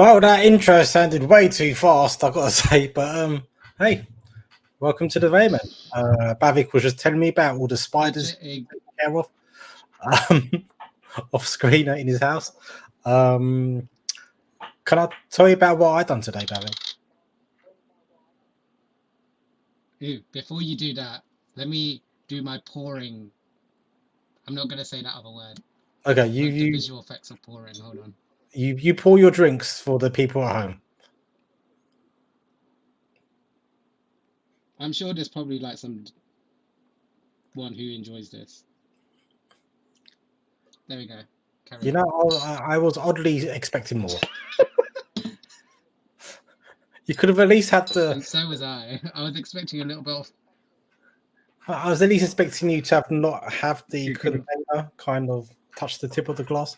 Well, that intro sounded way too fast, I've got to say. But hey, welcome to the Rayman. Bavik was just telling me about all the spiders taken care of um, off screen in his house. Can I tell you about what I done today, Bavik? Ooh, before you do that, let me do my pouring. I'm not gonna say that other word. Okay, the visual effects of pouring. Hold on. You pour your drinks for the people at home. I'm sure there's probably like someone who enjoys this. There we go. You know, I was oddly expecting more. You could have at least had the. And so was I. I was expecting a little bit of. I was at least expecting you to not have the container kind of touch the tip of the glass.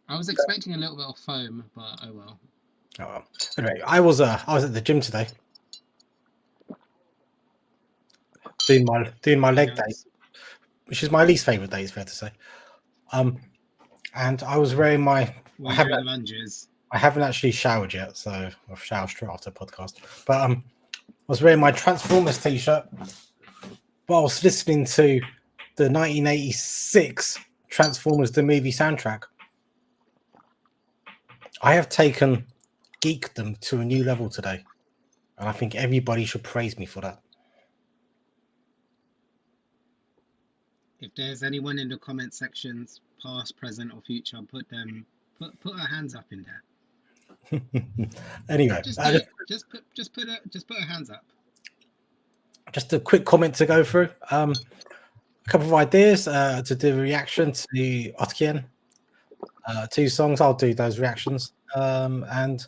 I was expecting a little bit of foam, but oh well. Oh well. Anyway, I was at the gym today, doing my leg day, which is my least favorite day. It's fair to say. And I was wearing my. I haven't actually showered yet, so I'll shower straight after the podcast. But I was wearing my Transformers t-shirt whilst listening to the 1986 Transformers the movie soundtrack. I have taken geekdom to a new level today, and I think everybody should praise me for that. If there's anyone in the comment sections, past, present, or future, put our hands up in there. Anyway, just put our hands up. Just a quick comment to go through. A couple of ideas to do a reaction to Otkian. 2 songs. I'll do those reactions. And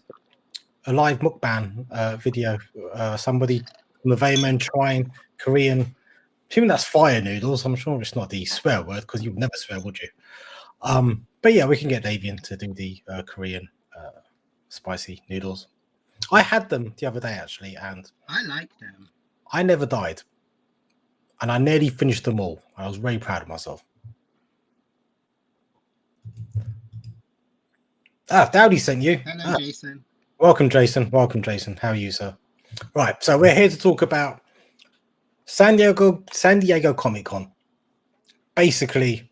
a live mukbang video. Somebody from the Vayman trying Korean. Assuming that's fire noodles. I'm sure it's not the swear word because you'd never swear, would you? But yeah, we can get Davian to do the Korean spicy noodles. I had them the other day actually, and I like them. I never died, and I nearly finished them all. I was very proud of myself. Dowdy sent you. Hello, Jason. Welcome, Jason. Welcome, Jason. How are you, sir? Right, so we're here to talk about San Diego Comic-Con. Basically,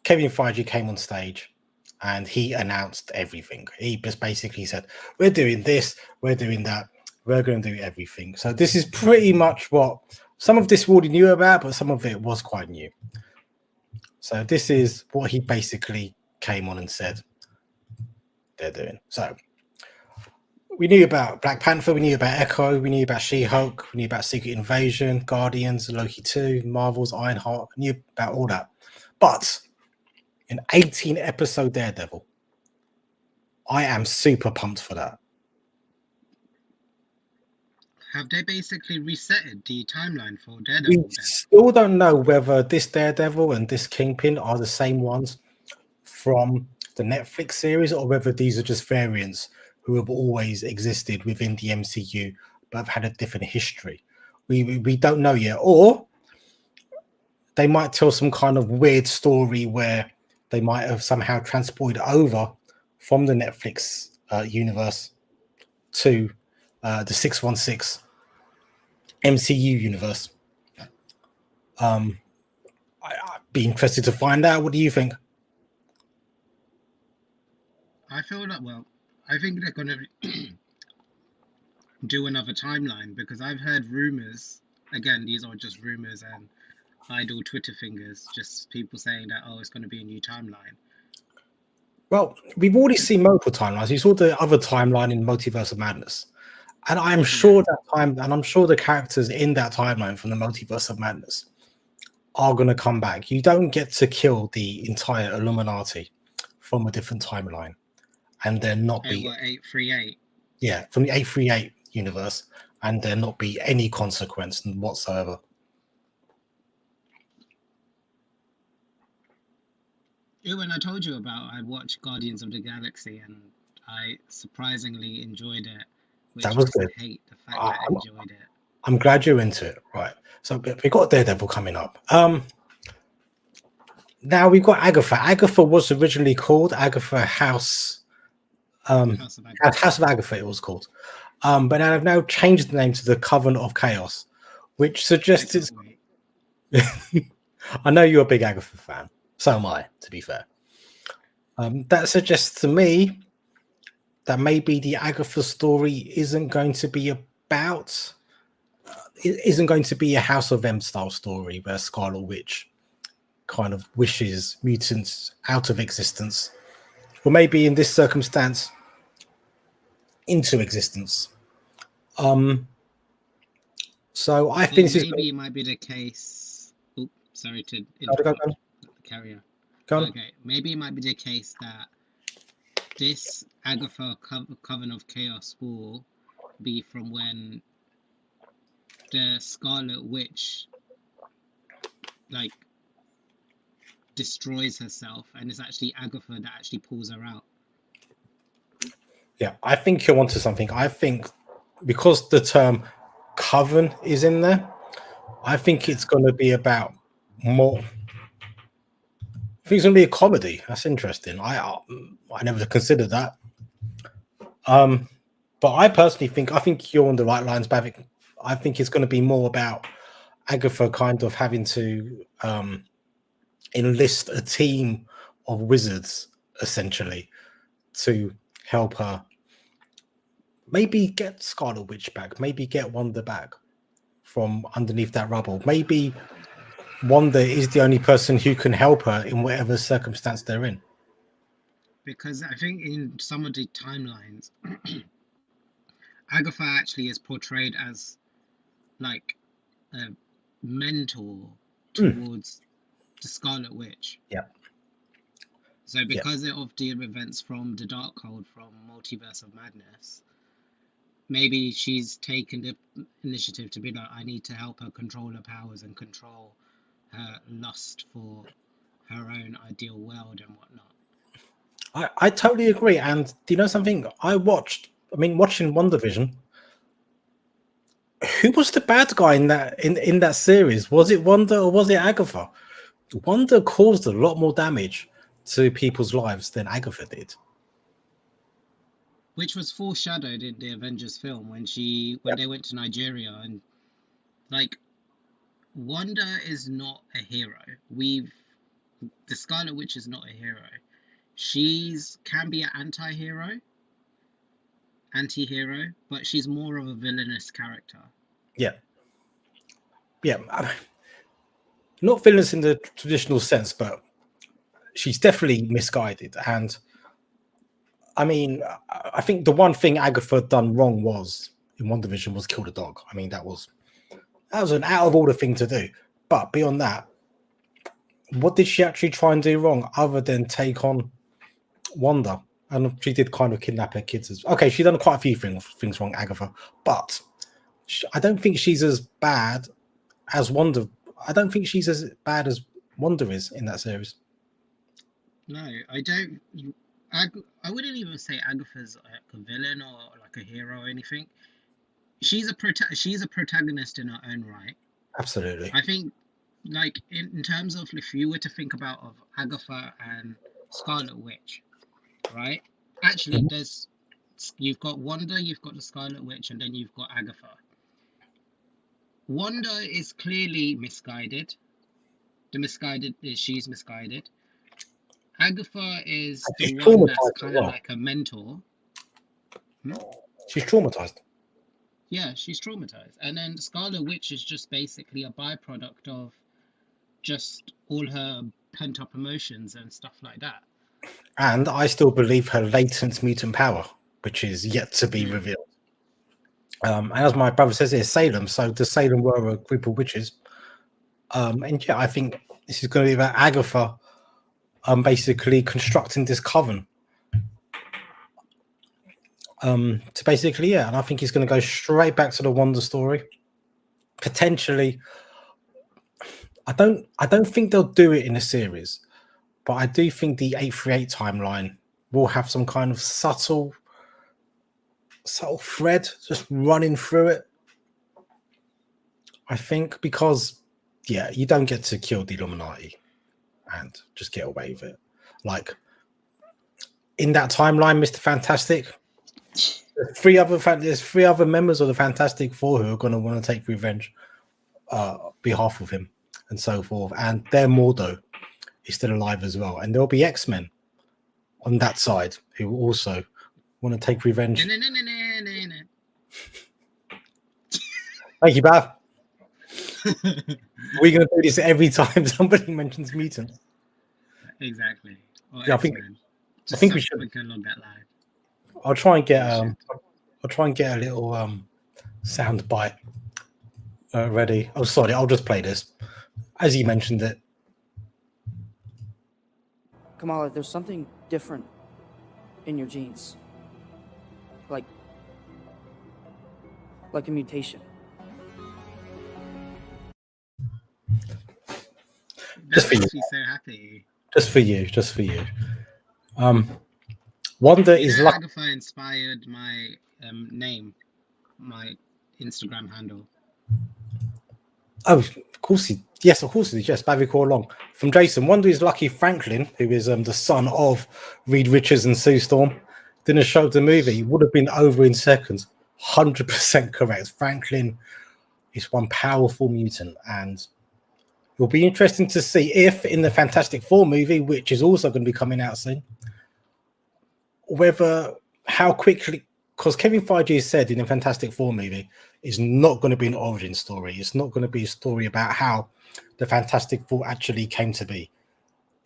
Kevin Feige came on stage and he announced everything. He just basically said, we're doing this, we're doing that, we're going to do everything. So this is pretty much what some of this we already knew about, but some of it was quite new. So this is what he basically came on and said they're doing. So we knew about Black Panther, we knew about Echo, we knew about She-Hulk, we knew about Secret Invasion, Guardians, Loki 2, Marvel's Ironheart, we knew about all that. But an 18-episode Daredevil, I am super pumped for that. Have they basically resetted the timeline for Daredevil? We still don't know whether this Daredevil and this Kingpin are the same ones from the Netflix series or whether these are just variants who have always existed within the MCU but have had a different history. We don't know yet. Or they might tell some kind of weird story where they might have somehow transported over from the Netflix universe to the 616 MCU universe. I'd be interested to find out. What do you think? I feel that, well, I think they're going to do another timeline because I've heard rumors. Again, these are just rumors and idle Twitter fingers, just people saying that, oh, it's going to be a new timeline. Well, we've already seen multiple timelines. We saw the other timeline in Multiverse of Madness. And I'm sure I'm sure the characters in that timeline from the Multiverse of Madness are going to come back. You don't get to kill the entire Illuminati from a different timeline and there not be 838. Yeah, from the 838 universe, and there not be any consequence whatsoever. When I told you about, I watched Guardians of the Galaxy and I surprisingly enjoyed it. That was good. I hate the fact that I enjoyed it. I'm glad you're into it. Right. So we got Daredevil coming up. Now we've got Agatha. Agatha was originally called Agatha House. House of Agatha. House of Agatha, it was called. But now they've now changed the name to the Coven of Chaos, which suggests I it's. can't wait. I know you're a big Agatha fan. So am I, to be fair. That suggests to me that maybe the Agatha story isn't going to be about. It isn't going to be a House of M style story where Scarlet Witch kind of wishes mutants out of existence, or maybe in this circumstance into existence. So I think this is Maybe it might be the case. Oh, sorry to go, interrupt. Carrier. go on. Okay, maybe it might be the case that this Agatha Coven of Chaos will be from when the Scarlet Witch like destroys herself, and it's actually Agatha that actually pulls her out. Yeah, I think you're onto something. I think because the term coven is in there, I think it's going to be about more. I think it's going to be a comedy. That's interesting. I never considered that. But I personally think you're on the right lines, Bavik. I think it's going to be more about Agatha kind of having to enlist a team of wizards essentially to help her. Maybe get Scarlet Witch back. Maybe get Wanda back from underneath that rubble. Maybe Wanda is the only person who can help her in whatever circumstance they're in. Because I think in some of the timelines, Agatha actually is portrayed as like a mentor towards the Scarlet Witch. Yeah. So because of the events from the Darkhold, from Multiverse of Madness, maybe she's taken the initiative to be like, I need to help her control her powers and control her lust for her own ideal world and whatnot. I totally agree. And do you know something? Watching WandaVision, who was the bad guy in that series? Was it Wanda or was it Agatha? Wanda caused a lot more damage to people's lives than Agatha did. Which was foreshadowed in the Avengers film when they went to Nigeria, and like Wanda is not a hero. The Scarlet Witch is not a hero. She's can be an anti-hero, but she's more of a villainous character. Yeah. Not villainous in the traditional sense, but she's definitely misguided. And I mean, I think the one thing Agatha done wrong was in WandaVision was kill the dog. I mean, that was an out of order thing to do. But beyond that, what did she actually try and do wrong other than take on Wanda? And she did kind of kidnap her kids. Okay, she done quite a few things wrong, Agatha. But I don't think she's as bad as Wanda. I don't think she's as bad as Wanda is in that series. No, I don't. I wouldn't even say Agatha's like a villain or like a hero or anything. She's a protagonist in her own right. Absolutely. I think, like in terms of if you were to think about of Agatha and Scarlet Witch, right? Actually, you've got Wanda, you've got the Scarlet Witch, and then you've got Agatha. Wanda is clearly misguided. She's misguided. Agatha is the one that's kind of like a mentor. She's traumatized. Yeah, she's traumatized. And then Scarlet Witch is just basically a byproduct of just all her pent-up emotions and stuff like that. And I still believe her latent mutant power, which is yet to be revealed. And as my brother says, it's Salem. So the Salem were a group of witches. And yeah, I think this is going to be about Agatha basically constructing this coven. To basically, yeah, and I think he's going to go straight back to the Wanda story. Potentially, I don't think they'll do it in a series, but I do think the 838 timeline will have some kind of subtle thread just running through it. I think because, yeah, you don't get to kill the Illuminati. and just get away with it. Like in that timeline, Mr. Fantastic, there's three other members of the Fantastic Four who are going to want to take revenge behalf of him and so forth. And their Mordo is still alive as well. And there'll be X-Men on that side who will also want to take revenge. Thank you, Bav. We're going to do this every time somebody mentions mutants. Exactly. Or Yeah, I think we should. We can log that live. I'll try and get a little sound bite ready. Oh, sorry, I'll just play this as you mentioned it. Kamala, there's something different in your genes, like a mutation. Just for you. Makes me so happy. Just for you. Wanda is lucky. Agatha inspired my name, my Instagram handle. Oh, of course he. Yes, of course he did. Yes, Bavik all along. From Jason, Wanda is lucky Franklin, who is the son of Reed Richards and Sue Storm, didn't show the movie. Would have been over in seconds. 100% correct. Franklin is one powerful mutant, and it'll be interesting to see if in the Fantastic Four movie, which is also going to be coming out soon, how quickly, because Kevin Feige has said in the Fantastic Four movie is not going to be an origin story. It's not going to be a story about how the Fantastic Four actually came to be.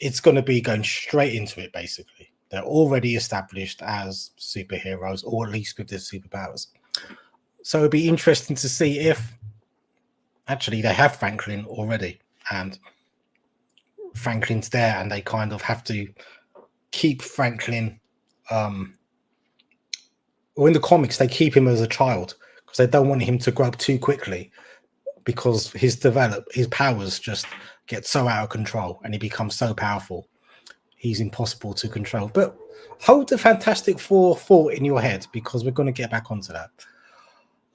It's going to be going straight into it, basically. They're already established as superheroes, or at least with their superpowers. So it'd be interesting to see if actually they have Franklin already, and Franklin's there, and they kind of have to keep Franklin. Or in the comics, they keep him as a child because they don't want him to grow up too quickly, because his powers just get so out of control and he becomes so powerful, he's impossible to control. But hold the Fantastic Four thought in your head, because we're going to get back onto that.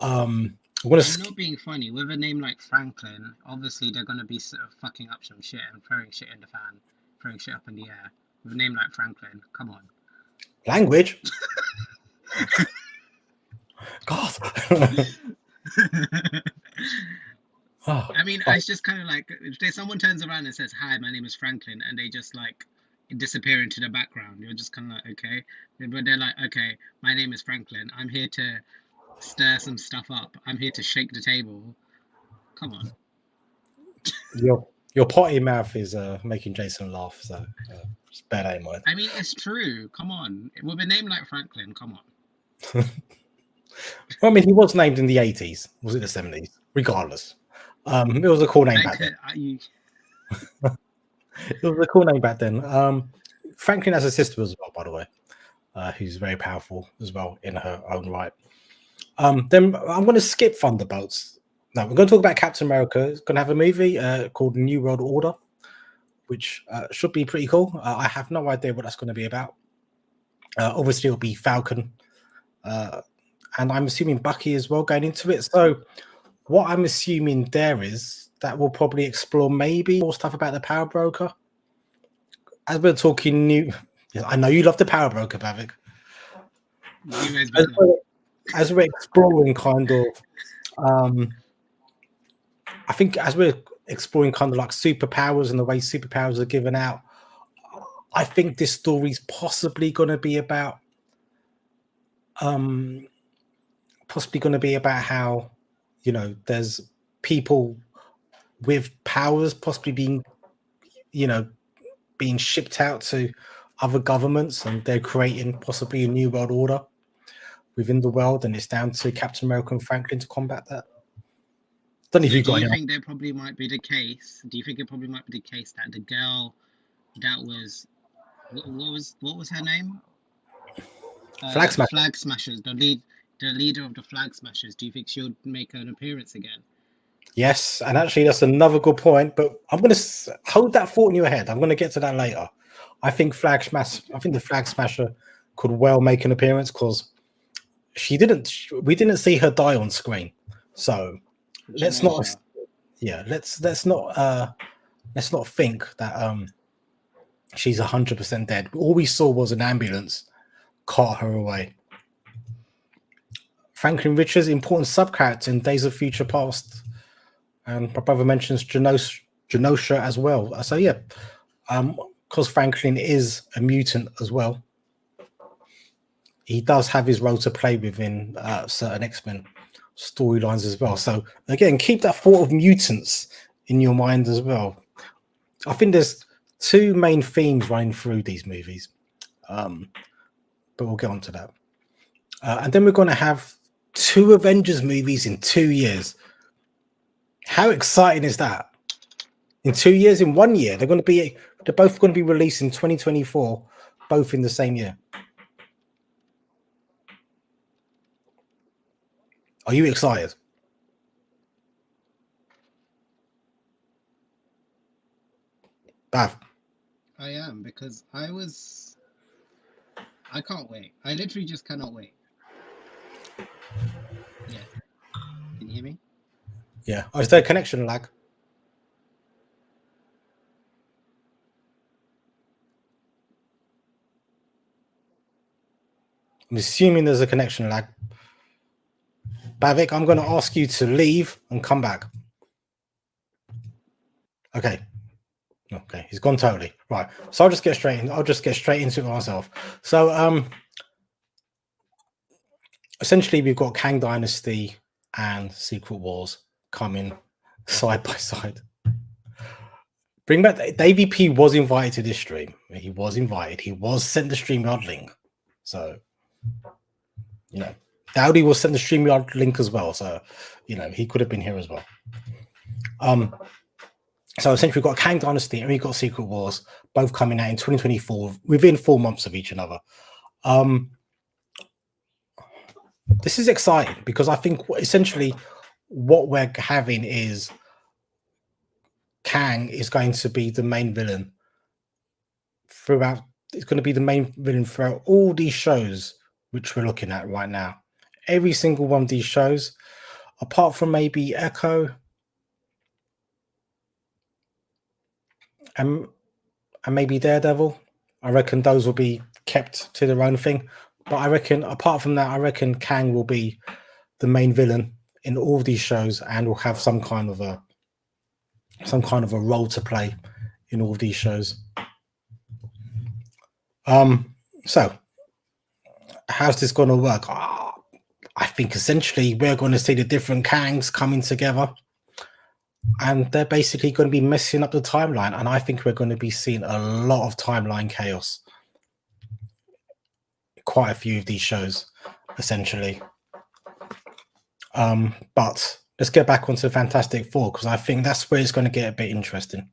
I'm not being funny, with a name like Franklin, obviously they're going to be sort of fucking up some shit and throwing shit in the fan, throwing shit up in the air. With a name like Franklin, come on. Language. God. I mean, it's just kind of like if someone turns around and says, "Hi, my name is Franklin," and they just like disappear into the background, you're just kind of like, okay. But they're like, okay, my name is Franklin. I'm here to stir some stuff up. I'm here to shake the table. Come on. Your potty mouth is making Jason laugh, so just bear that in mind. I mean, it's true. Come on. With a name like Franklin, come on. Well, I mean, he was named in the 80s. Was it the 70s? Regardless. It was a cool name back then. It was a cool name back then. Franklin has a sister as well, by the way, who's very powerful as well in her own right. Then I'm going to skip Thunderbolts. No, we're going to talk about Captain America. It's going to have a movie called New World Order, which should be pretty cool. I have no idea what that's going to be about. Obviously, it'll be Falcon. And I'm assuming Bucky as well going into it. So what I'm assuming there is that we'll probably explore maybe more stuff about the Power Broker. As we're talking I know you love the Power Broker, Bavik. As we're exploring kind of, I think as we're exploring kind of like superpowers and the way superpowers are given out, I think this story's possibly going to be about how, there's people with powers possibly being shipped out to other governments, and they're creating possibly a new world order within the world, and it's down to Captain America and Franklin to combat that. Don't know if you've got. Do you think there probably might be the case? Do you think it probably might be the case that the girl that was what was her name? Flag Smashers. Flag Smashers. The leader of the Flag Smashers. Do you think she'll make an appearance again? Yes, and actually that's another good point. But I'm going to hold that thought in your head. I'm going to get to that later. I think the Flag Smasher could well make an appearance, because we didn't see her die on screen. So let's not think that she's 100% dead. All we saw was an ambulance cart her away. Franklin Richards, important sub-character in Days of Future Past. And my brother mentions Genosha as well. So yeah, because Franklin is a mutant as well, he does have his role to play within certain X-Men storylines as well. So again, keep that thought of mutants in your mind as well. I think there's two main themes running through these movies, but we'll get on to that. And then we're going to have 2 Avengers movies in 2 years. How exciting is that? In 2 years, in 1 year, they're both going to be released in 2024, both in the same year. Are you excited? Bav? I am, because I can't wait. I literally just cannot wait. Yeah. Can you hear me? Yeah. Oh, is there a connection lag? I'm assuming there's a connection lag. Bavik, I'm going to ask you to leave and come back. Okay. Okay, he's gone totally. Right. So I'll just get straight into it myself. So essentially we've got Kang Dynasty and Secret Wars coming side by side. Bring back Davey P was invited to this stream. He was invited. He was sent the StreamYard link. So Dowdy was sent the StreamYard link as well. So he could have been here as well. So essentially, we've got Kang Dynasty and we've got Secret Wars, both coming out in 2024, within 4 months of each other. This is exciting because I think essentially what we're having is Kang is going to be the main villain throughout. It's going to be the main villain throughout all these shows which we're looking at right now. Every single one of these shows, apart from maybe Echo. And maybe Daredevil. I reckon those will be kept to their own thing. But I reckon, apart from that, I reckon Kang will be the main villain in all of these shows and will have some kind of a role to play in all of these shows. So how's this going to work? I think essentially we're going to see the different Kangs coming together. And they're basically going to be messing up the timeline. And I think we're going to be seeing a lot of timeline chaos. Quite a few of these shows, essentially. But let's get back onto the Fantastic Four, because I think that's where it's going to get a bit interesting.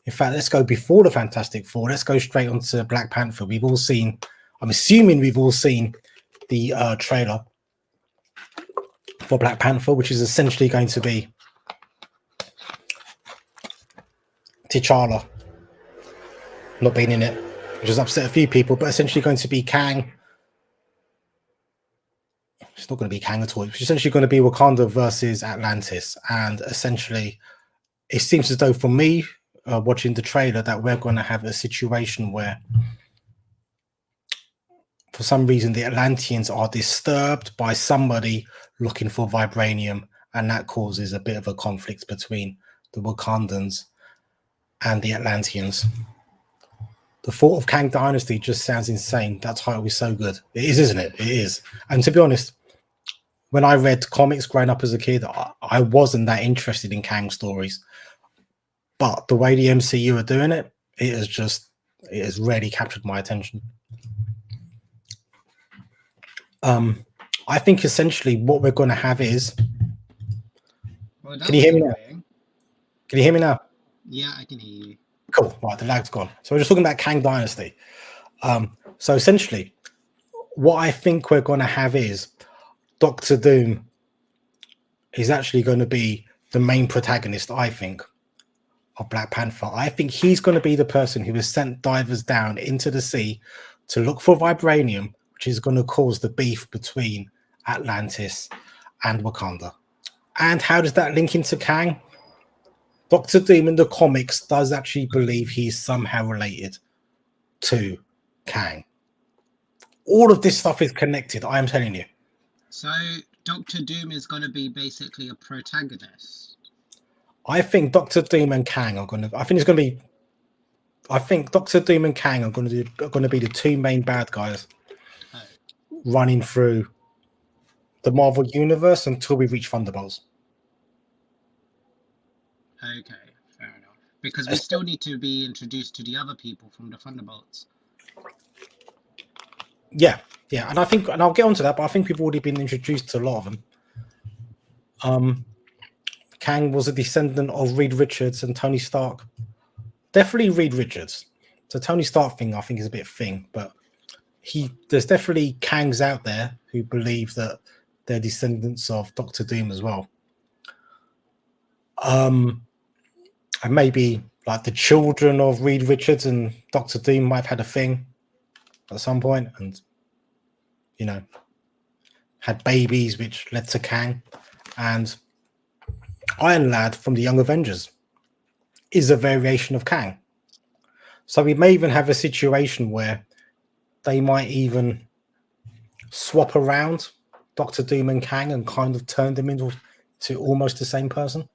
In fact, let's go before the Fantastic Four. Let's go straight onto Black Panther. I'm assuming we've all seen the trailer for Black Panther, which is essentially going to be T'Challa not being in it, which has upset a few people, but essentially going to be Kang. It's not going to be Kang at all. It's essentially going to be Wakanda versus Atlantis. And essentially, it seems as though for me, watching the trailer, that we're going to have a situation where for some reason the Atlanteans are disturbed by somebody looking for vibranium, and that causes a bit of a conflict between the Wakandans and the Atlanteans. The thought of Kang Dynasty just sounds insane. That title is so good. It is, isn't it? It is. And to be honest, when I read comics growing up as a kid, I wasn't that interested in Kang stories. But the way the MCU are doing it, it has really captured my attention. I think essentially what we're going to have is... Can you hear me now? Can you hear me now? Yeah, I can hear you. Cool. Right, the lag's gone. So we're just talking about Kang Dynasty. So essentially, what I think we're going to have is Doctor Doom is actually going to be the main protagonist, I think, of Black Panther. I think he's going to be the person who has sent divers down into the sea to look for vibranium, which is going to cause the beef between Atlantis and Wakanda. And how does that link into Kang? Doctor Doom in the comics does actually believe he's somehow related to Kang. All of this stuff is connected. I am telling you. So Doctor Doom is going to be basically a protagonist. I think Doctor Doom and Kang are going to. I think it's going to be. I think Doctor Doom and Kang are going to be the two main bad guys Oh, running through the Marvel universe until we reach Thunderbolts. okay, fair enough. Because we still need to be introduced to the other people from the Thunderbolts. Yeah, and I think, and I'll get onto that, but I think we've already been introduced to a lot of them. Kang was a descendant of Reed Richards and Tony Stark. Definitely Reed Richards. The Tony Stark thing, I think, is a bit thing, but there's definitely Kangs out there who believe that they're descendants of Doctor Doom as well. And maybe like the children of Reed Richards and Doctor Doom might have had a thing at some point, and had babies, which led to Kang. And Iron Lad from the Young Avengers is a variation of Kang. So we may even have a situation where they might even swap around Doctor Doom and Kang and kind of turn them into almost the same person.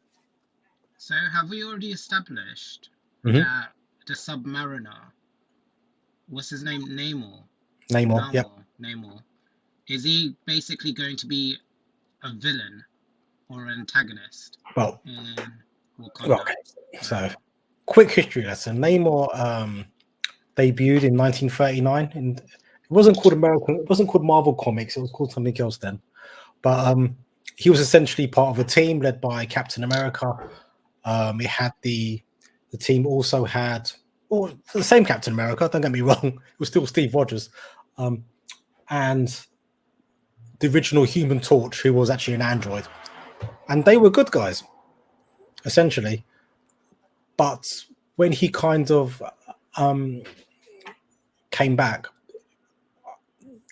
So have we already established Mhm. that the Submariner, what's his name, Namor, yep. Namor, is he basically going to be a villain or an antagonist Well, in Wakanda? okay. So, quick history lesson. Namor debuted in 1939, and it wasn't called Marvel Comics. It was called something else then. But he was essentially part of a team led by Captain America. It had the team also had the same Captain America. Don't get me wrong; it was still Steve Rogers, and the original Human Torch, who was actually an android, and they were good guys, essentially. But when he kind of came back,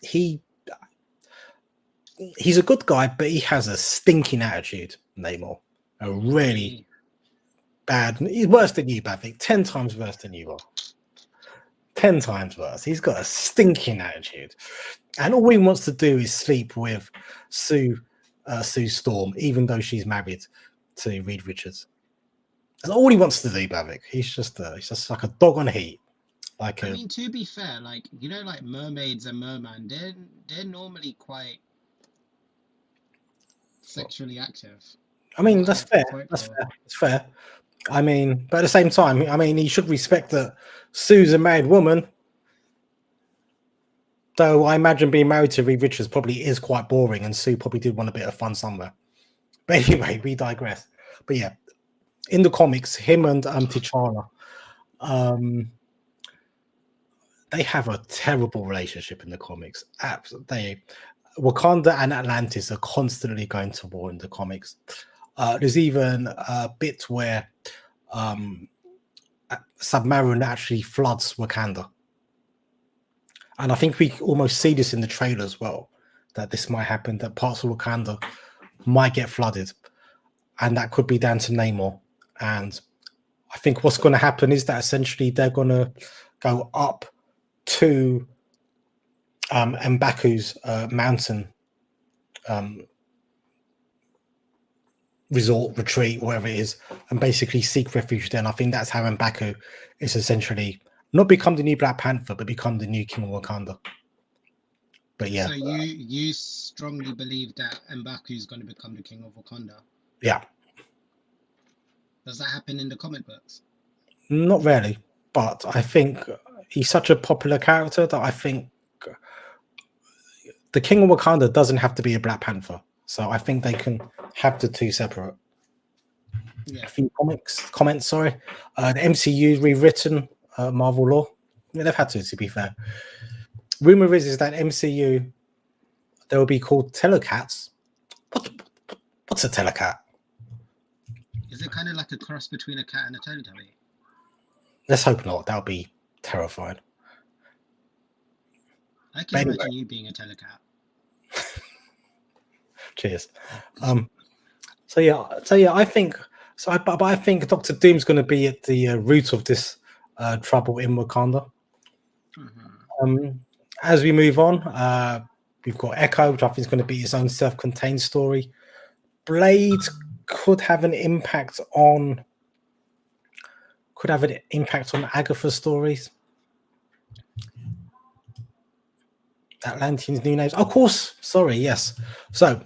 he's a good guy, but he has a stinking attitude, Namor. A really bad. He's worse than you, Bavik. 10 times worse than you are. 10 times worse. He's got a stinking attitude, and all he wants to do is sleep with Sue Storm, even though she's married to Reed Richards. That's all he wants to do, Bavik. He's just like a dog on heat. I mean, to be fair, like mermaids and merman, they're normally quite sexually active. I mean, that's fair. That's fair. I mean, but at the same time, I mean, he should respect that Sue's a married woman. Though I imagine being married to Reed Richards probably is quite boring, and Sue probably did want a bit of fun somewhere. But anyway, we digress. But yeah, in the comics, him and T'Challa, they have a terrible relationship in the comics. Wakanda and Atlantis are constantly going to war in the comics. There's even a bit where Submariner actually floods Wakanda. And I think we almost see this in the trailer as well, that this might happen, that parts of Wakanda might get flooded. And that could be down to Namor. And I think what's going to happen is that essentially they're going to go up to M'Baku's mountain resort, retreat, whatever it is, and basically seek refuge there. And I think that's how M'Baku is essentially not become the new Black Panther, but become the new King of Wakanda. But yeah. So you strongly believe that M'Baku is going to become the King of Wakanda? Yeah. Does that happen in the comic books? Not really, but I think he's such a popular character that I think the King of Wakanda doesn't have to be a Black Panther. So I think they can have the two separate. Yeah. A few comments, sorry. The MCU rewritten Marvel law. Yeah, they've had to be fair. Rumor is that MCU, they will be called Telecats. What's a Telecat? Is it kind of like a cross between a cat and a Teletubby? Let's hope not. That would be terrifying. I can imagine you being a Telecat. Cheers. So yeah, I think so. But I think Doctor Doom's going to be at the root of this trouble in Wakanda. As we move on, we've got Echo, which I think is going to be its own self-contained story. Blade could have an impact on Agatha's stories. Atlanteans' new names, of course. Sorry, yes. So,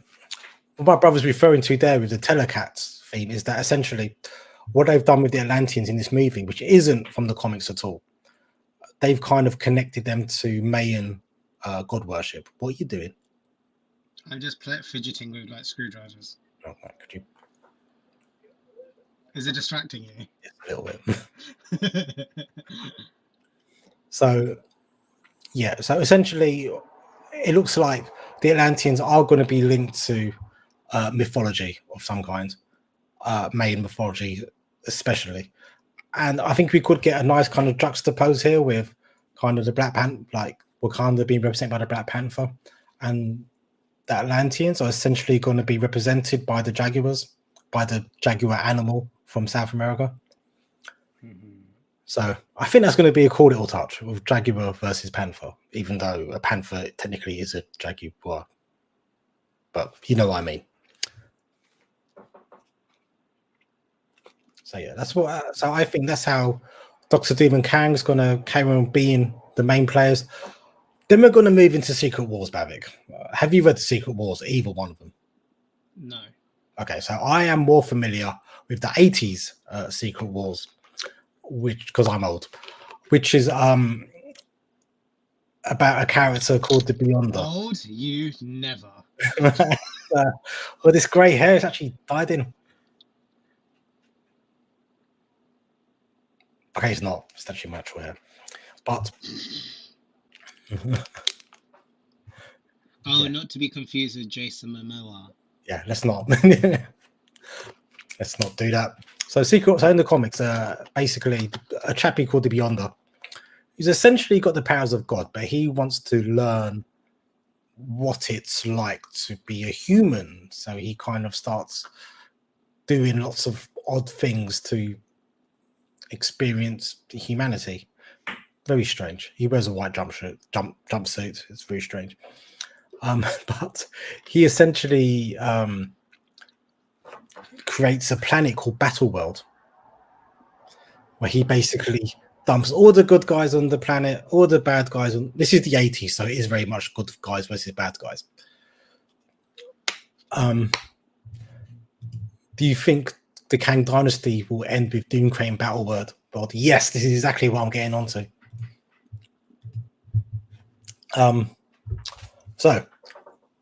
what my brother's referring to there with the Telecats theme is that essentially what they've done with the Atlanteans in this movie, which isn't from the comics at all, they've kind of connected them to Mayan god worship. What are you doing? I'm just fidgeting with like screwdrivers. Oh, could you? Is it distracting you? A little bit. So, yeah. So essentially, it looks like the Atlanteans are going to be linked to mythology of some kind, Mayan mythology especially. And I think we could get a nice kind of juxtapose here with kind of the Black Panther, like Wakanda being represented by the Black Panther, and the Atlanteans are essentially going to be represented by the jaguars, by the jaguar animal from South America. So I think that's going to be a cool little touch with jaguar versus panther, even though a panther technically is a jaguar. But you know what I mean. So yeah, that's what. So I think that's how Dr. Doom and Kang's going to carry on being the main players. Then we're going to move into Secret Wars, Bavik. Have you read the Secret Wars, either one of them? No. Okay, so I am more familiar with the 80s Secret Wars, which, because I'm old, which is about a character called the Beyonder. Old? You never. Well, this grey hair is actually dyed in. Okay, it's not. It's actually natural hair. But Oh, yeah. Not to be confused with Jason Momoa. Yeah, let's not. Let's not do that. So in the comics, basically a chappie called the Beyonder, he's essentially got the powers of God, but he wants to learn what it's like to be a human. So he kind of starts doing lots of odd things to experience humanity. Very strange. He wears a white jumpsuit. It's very strange. But he essentially creates a planet called Battle World, where he basically dumps all the good guys on the planet, all the bad guys on. This is the 80s, so it is very much good guys versus bad guys. Do you think the Kang Dynasty will end with Doom creating Battle World? Yes, this is exactly what I'm getting onto. So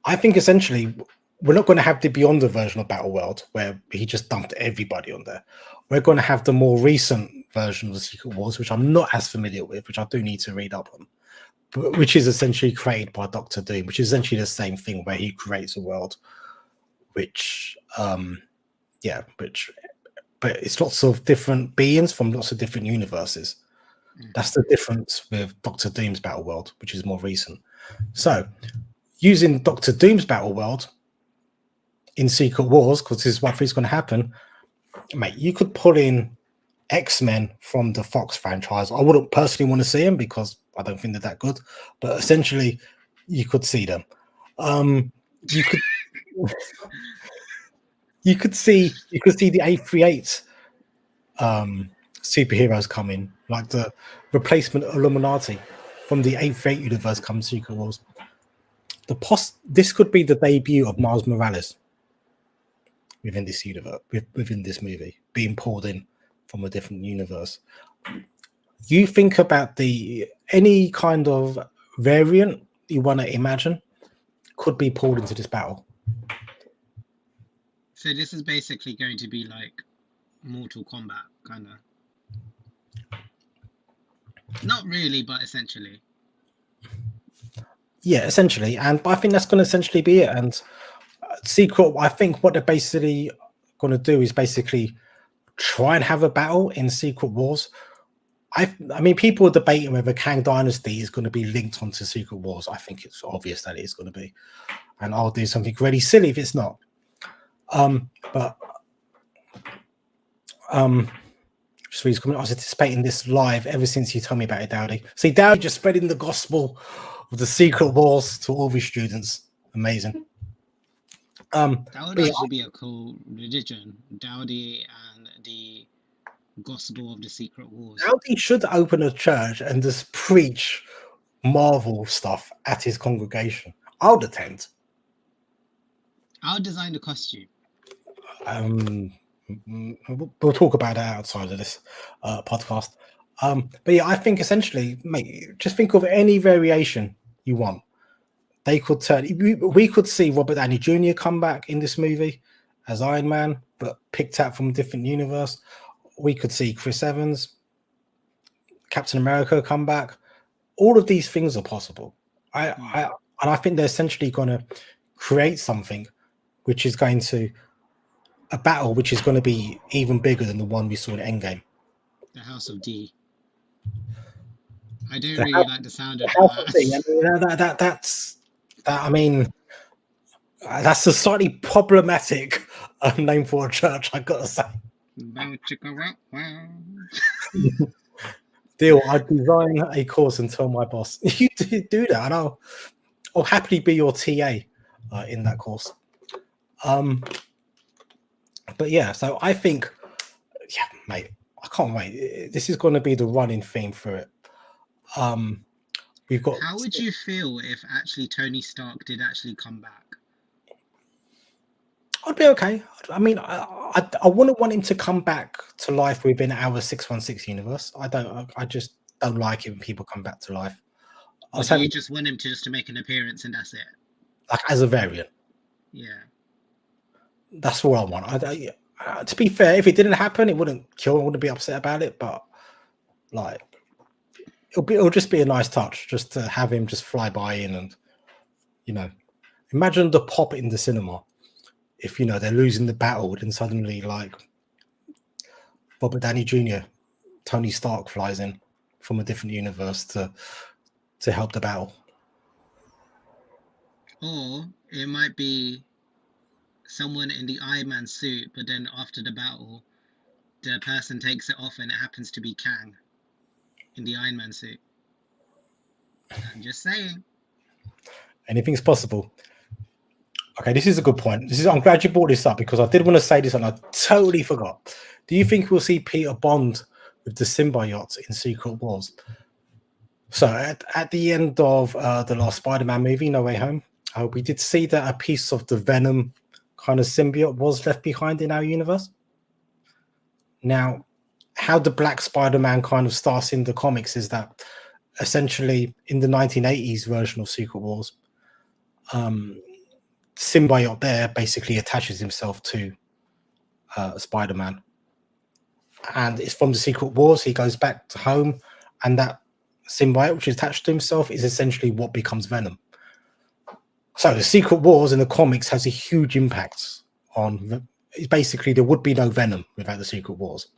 I think essentially we're not going to have the Beyonder version of Battle World where he just dumped everybody on there. We're going to have the more recent version of the Secret Wars, which I'm not as familiar with, which I do need to read up on, but which is essentially created by Dr. Doom, which is essentially the same thing where he creates a world which but it's lots of different beings from lots of different universes. That's the difference with Dr. Doom's Battle World, which is more recent. So using Dr. Doom's Battle World in Secret Wars, because this is what I think is going to happen, mate, you could pull in X-Men from the Fox franchise. I wouldn't personally want to see them because I don't think they're that good, but essentially you could see them. You could see the 838 superheroes coming, like the replacement Illuminati from the 838 universe come Secret Wars. This could be the debut of Miles Morales within this universe, within this movie, being pulled in from a different universe. You think about any kind of variant you want to imagine could be pulled into this battle. So this is basically going to be like Mortal Kombat, kind of. Not really, but essentially. Yeah, essentially. And I think that's going to essentially be it. And Secret, I think what they're basically going to do is basically try and have a battle in Secret Wars. I mean, people are debating whether Kang Dynasty is going to be linked onto Secret Wars. I think it's obvious that it is going to be. And I'll do something really silly if it's not. Just reads comment. I was anticipating this live ever since you told me about it, Dowdy. See, Dowdy just spreading the gospel of the Secret Wars to all his students. Amazing. That would but yeah, actually be a cool religion, Dowdy and the Gospel of the Secret Wars. Dowdy should open a church and just preach Marvel stuff at his congregation. I would attend. I'll design the costume. We'll talk about that outside of this podcast. But yeah, I think essentially, mate, just think of any variation you want. They could turn. We could see Robert Downey Jr. come back in this movie as Iron Man, but picked out from a different universe. We could see Chris Evans, Captain America come back. All of these things are possible. I think they're essentially going to create something which is going to a battle which is going to be even bigger than the one we saw in Endgame. The House of D. I don't really like the sound of that. I mean, that's a slightly problematic name for a church, I gotta say. Deal. I'd design a course and tell my boss, you do that, and I'll happily be your TA in that course. But yeah, so I think, yeah, mate, I can't wait. This is going to be the running theme for it. We've got. How would you feel if actually Tony Stark did actually come back? I'd be okay. I mean, I wouldn't want him to come back to life within our 616 universe. I just don't like it when people come back to life. You just want him to make an appearance and that's it? Like as a variant. Yeah. That's what I want. To be fair, if it didn't happen, it wouldn't kill. I wouldn't be upset about it. But like, it'll just be a nice touch, just to have him just fly by in, and imagine the pop in the cinema if they're losing the battle, and suddenly like Robert Downey Jr., Tony Stark flies in from a different universe to help the battle. Or it might be someone in the Iron Man suit, but then after the battle, the person takes it off and it happens to be Kang in the Iron Man suit. I'm just saying. Anything's possible. Okay, this is a good point. I'm glad you brought this up because I did want to say this and I totally forgot. Do you think we'll see Peter Bond with the symbiote in Secret Wars? So at the end of the last Spider-Man movie, No Way Home, we did see that a piece of the Venom kind of symbiote was left behind in our universe. Now, how the Black Spider-Man kind of starts in the comics is that essentially in the 1980s version of Secret Wars, symbiote there basically attaches himself to Spider-Man. And it's from the Secret Wars, he goes back to home, and that symbiote, which is attached to himself, is essentially what becomes Venom. So the Secret Wars in the comics has a huge impact on. Basically, there would be no Venom without the Secret Wars.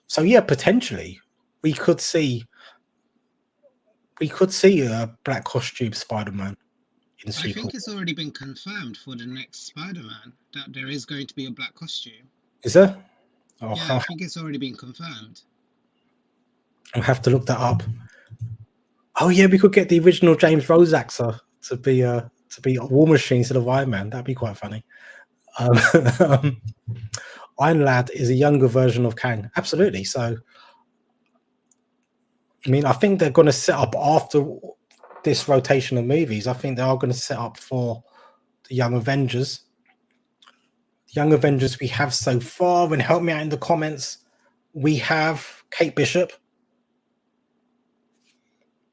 So yeah, potentially we could see a black costume Spider-Man in Secret. I think it's already been confirmed for the next Spider-Man that there is going to be a black costume. Is there? Oh, yeah, I think it's already been confirmed. I'll have to look that up. Oh yeah, we could get the original James Rose actor to be a War Machine instead of Iron Man. That'd be quite funny. Iron Lad is a younger version of Kang. Absolutely. So, I mean, I think they're going to set up after this rotation of movies. I think they are going to set up for the Young Avengers. The Young Avengers we have so far, and help me out in the comments, we have Kate Bishop.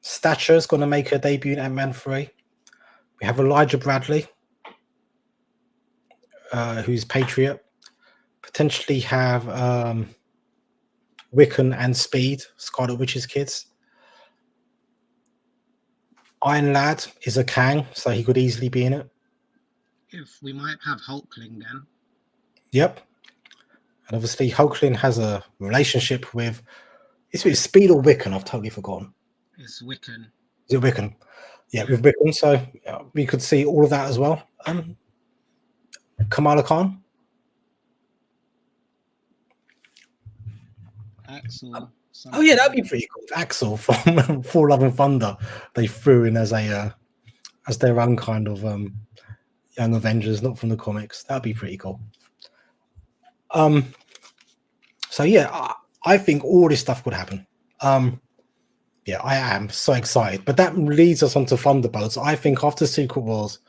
Stature's going to make her debut in Ant-Man 3. We have Elijah Bradley, who's Patriot. Potentially have Wiccan and Speed, Scarlet Witch's kids. Iron Lad is a Kang, so he could easily be in it. If we might have Hulkling then. Yep. And obviously Hulkling has a relationship with... Is it Speed or Wiccan? I've totally forgotten. It's Wiccan. Is it Wiccan? Yeah, with Wiccan. So we could see all of that as well. Kamala Khan. Axel. Oh yeah, that'd something. be pretty cool. Axel from Thor: Love and Thunder, they threw in as their own kind of Young Avengers, not from the comics. That'd be pretty cool. So yeah, I think all this stuff could happen. Yeah, I am so excited. But that leads us on to Thunderbolts. I think after Secret Wars,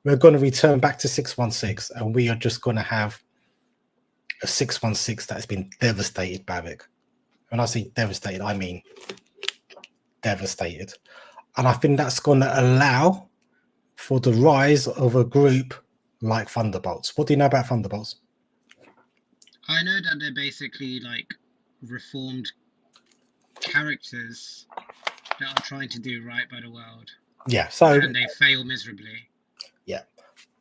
we're going to return back to 616, and we are just going to have a 616 that's been devastated, Bavik. When I say devastated, I mean devastated. And I think that's going to allow for the rise of a group like Thunderbolts. What do you know about Thunderbolts? I know that they're basically like reformed characters that are trying to do right by the world. Yeah, so and they fail miserably. Yeah,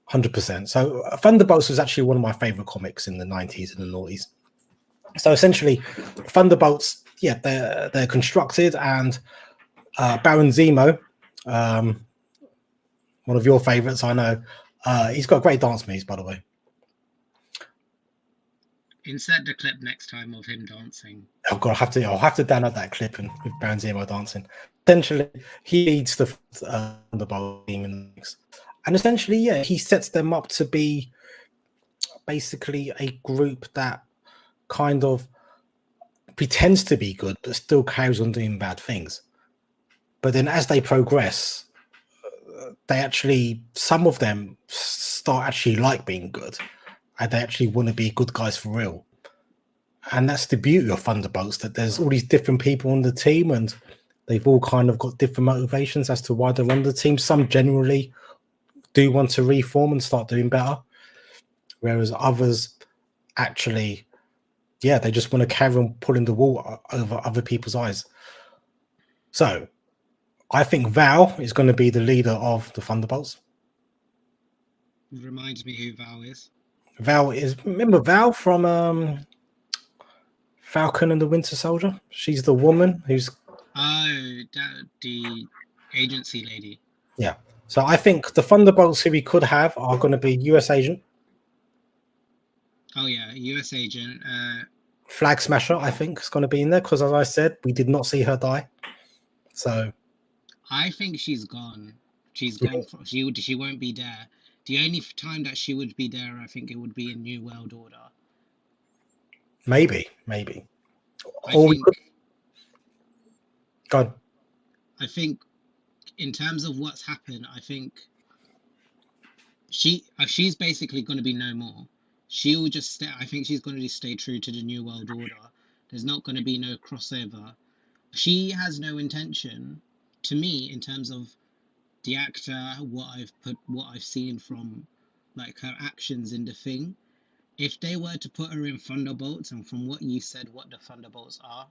100%. So Thunderbolts was actually one of my favorite comics in the 90s and the noughties. So essentially, Thunderbolts, yeah, they're constructed, and Baron Zemo, one of your favorites, I know, he's got great dance moves, by the way. Insert the clip next time of him dancing. Oh god, I'll have to download that clip and with Baron Zemo dancing. Essentially, he leads the Thunderbolt team in the mix. And essentially, yeah, he sets them up to be basically a group that kind of pretends to be good, but still carries on doing bad things. But then as they progress, some of them start actually like being good, and they actually want to be good guys for real. And that's the beauty of Thunderbolts, that there's all these different people on the team, and they've all kind of got different motivations as to why they're on the team. Some generally do want to reform and start doing better, whereas others actually, yeah, they just want to carry on pulling the wool over other people's eyes. So I think Val is going to be the leader of the Thunderbolts. It reminds me who Val is. Remember Val from Falcon and the Winter Soldier? She's the woman who's... Oh, the agency lady. Yeah. So I think the Thunderbolts who we could have are going to be US Agent. Oh yeah, US Agent. Flag Smasher, I think, is going to be in there, because as I said, we did not see her die. So I think she's gone. She's gone. She won't be there. The only time that she would be there, I think it would be in New World Order. Maybe. God. I think in terms of what's happened, I think she's basically going to be no more. She'll just stay. I think she's going to stay true to the New World Order. There's not going to be no crossover. She has no intention, to me, in terms of the actor, what I've seen from like her actions in the thing. If they were to put her in Thunderbolts, and from what you said, what the Thunderbolts are,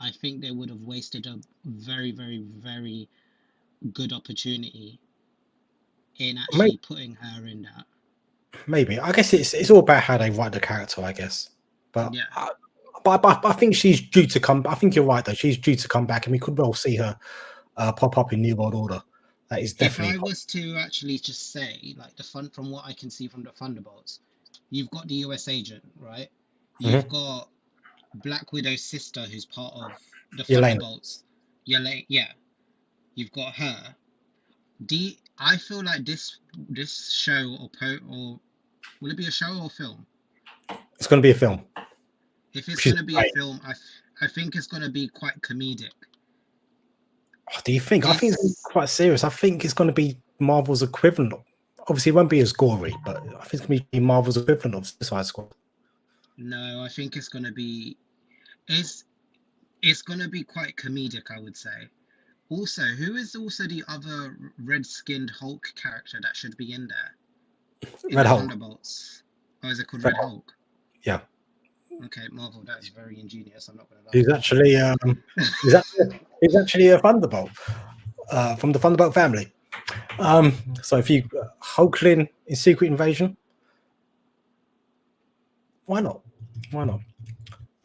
I think they would have wasted a very, very, very good opportunity in actually putting her in that. Maybe. I guess it's all about how they write the character, I guess. But Yeah. But I think she's due to come. I think you're right, though. She's due to come back, and we could well see her pop up in New World Order. That is definitely. If I was to actually just say, like from what I can see from the Thunderbolts, you've got the US Agent, right? You've got Black Widow's sister, who's part of the Thunderbolts. Yeah. You've got her. I feel like this show or will it be a show or film? It's going to be a film. If it's going to be a film, I think it's going to be quite comedic. Oh, do you think? I think it's quite serious. I think it's going to be Marvel's equivalent. Obviously, it won't be as gory, but I think it's going to be Marvel's equivalent of Suicide Squad. No, I think it's going to be... It's going to be quite comedic, I would say. Also, who is also the other red-skinned Hulk character that should be in there? Red Hulk. Thunderbolts. Oh, is it called Red Hulk? Yeah. Okay, Marvel, that is very ingenious. I'm not going to lie. He's actually a Thunderbolt from the Thunderbolt family. So if you Hulkling in Secret Invasion, why not?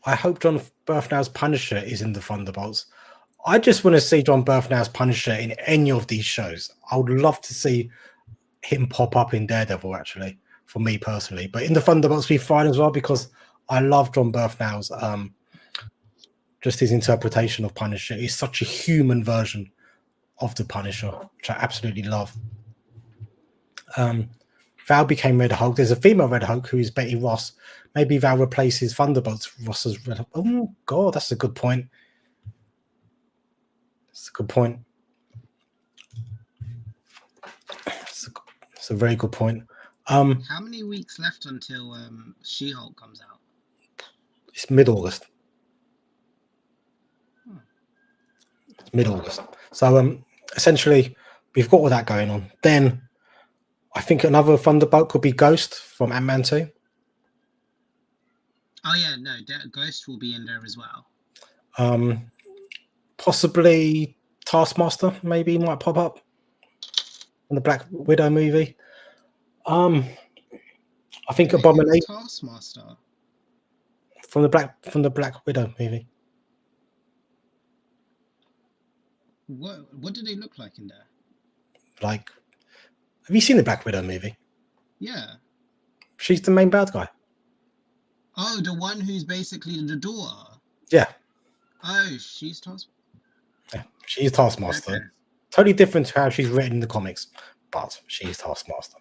I hope John Bernthau's Punisher is in the Thunderbolts. I just want to see John Bernthau's Punisher in any of these shows. I would love to see him pop up in Daredevil, actually, for me personally. But in the Thunderbolts, be fine as well, because I love John Bernthau's just his interpretation of Punisher is such a human version of the Punisher, which I absolutely love. Val became Red Hulk. There's a female Red Hulk who is Betty Ross. Maybe Val replaces Thunderbolt Ross as Red Hulk. Oh God, that's a good point. That's a good point. It's a very good point. How many weeks left until She-Hulk comes out? It's mid-August. It's mid-August. So essentially, we've got all that going on. Then I think another Thunderbolt could be Ghost from Ant-Man 2. Oh yeah, no, Ghost will be in there as well. Possibly Taskmaster, maybe might pop up in the Black Widow movie. I think Abomination Taskmaster from the Black Widow movie. What do they look like in there? Like, have you seen the Black Widow movie? Yeah. She's the main bad guy. Oh, the one who's basically the daughter. Yeah. Oh, she's Taskmaster. Yeah, she's Taskmaster. Okay. Totally different to how she's written in the comics, but she's Taskmaster.